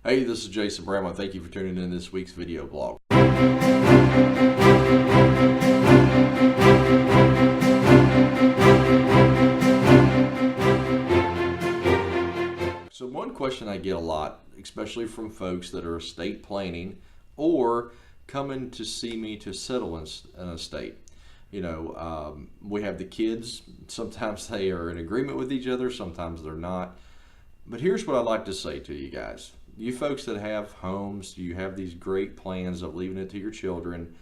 Hey, this is Jason Bramblett. Thank you for tuning in this week's video blog. So one question I get a lot, especially from folks that are estate planning or coming to see me to settle in an estate. We have the kids. Sometimes they are in agreement with each other, sometimes they're not. But here's what I'd like to say to you guys. You folks that have homes, you have these great plans of leaving it to your children.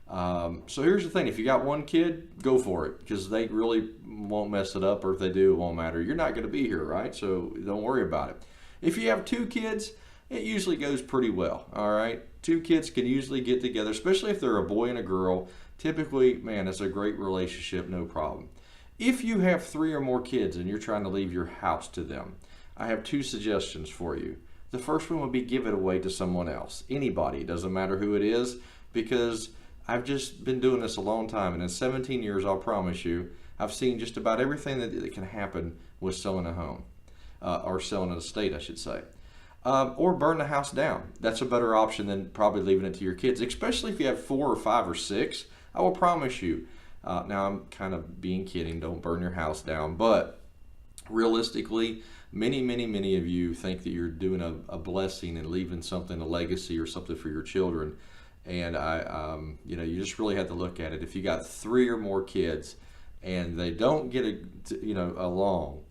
So here's the thing, if you got one kid, go for it, because they really won't mess it up, or if they do, it won't matter. You're not going to be here, right? So don't worry about it. If you have two kids, it usually goes pretty well, all right? Two kids can usually get together, especially if they're a boy and a girl. Typically, man, it's a great relationship, no problem. If you have 3 or more kids and you're trying to leave your house to them, I have 2 suggestions for you. The first one would be give it away to someone else. Anybody, it doesn't matter who it is, because I've just been doing this a long time, and in 17 years, I'll promise you, I've seen just about everything that can happen with selling a home, or selling an estate, I should say. Or burn the house down. That's a better option than probably leaving it to your kids, especially if you have 4 or 5 or 6. I will promise you, now I'm kind of being kidding, don't burn your house down, but realistically, many of you think that you're doing a blessing and leaving something, a legacy or something for your children. And you just really have to look at it. If you got 3 or more kids and they don't get along,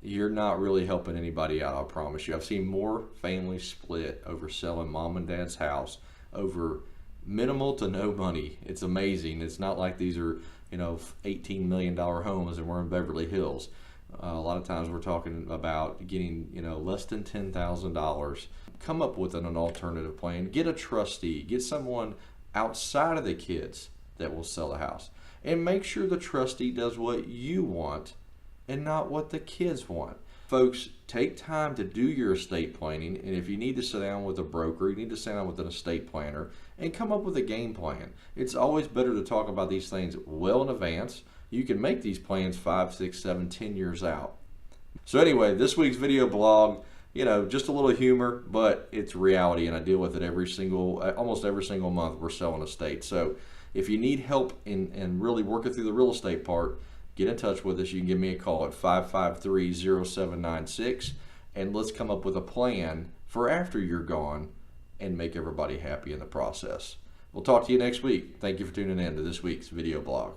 you're not really helping anybody out, I promise you. I've seen more families split over selling mom and dad's house over minimal to no money. It's amazing. It's not like these are, $18 million homes and we're in Beverly Hills. A lot of times we're talking about getting, less than $10,000. Come up with an alternative plan. Get a trustee. Get someone outside of the kids that will sell a house. And make sure the trustee does what you want and not what the kids want. Folks, take time to do your estate planning, and if you need to sit down with a broker, you need to sit down with an estate planner and come up with a game plan. It's always better to talk about these things well in advance. You can make these plans 5, 6, 7, 10 years out. So anyway, this week's video blog, just a little humor, but it's reality, and I deal with it almost every single month we're selling estates. So if you need help in really working through the real estate part, get in touch with us. You can give me a call at 553-0796, and let's come up with a plan for after you're gone and make everybody happy in the process. We'll talk to you next week. Thank you for tuning in to this week's video blog.